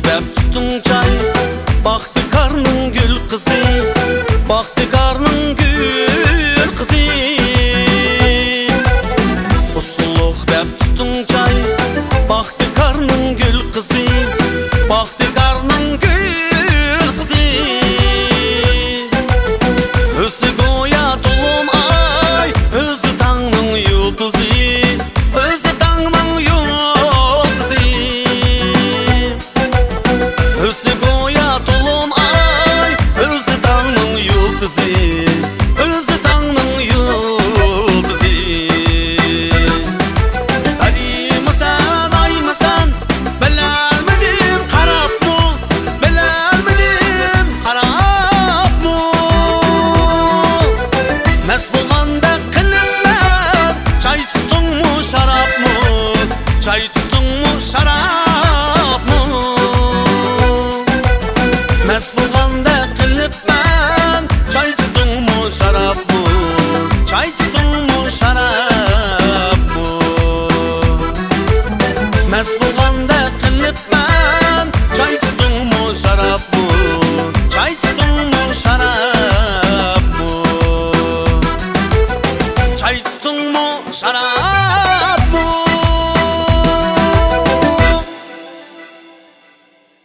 dep tutdun çay. Baxtikarның gül kızı, baxtikarның gül kızı. Usulluq dep tutdun çay. Baxtikarның gül kızı, baxtikarның gül kızı. Özü goya dolum ay, özü tağның yıldızı, özü tağның yıldızı. Özü goya dolum ay, özü tağның yıldızı, özü tağның yıldızı. Arıymasan, aymasan, bilelmedim qarap mı, bilelmedim qarap mı? Mest bolganda qilibman, çay tutdun mu, şarap mı? Çay tutdun mu, şarap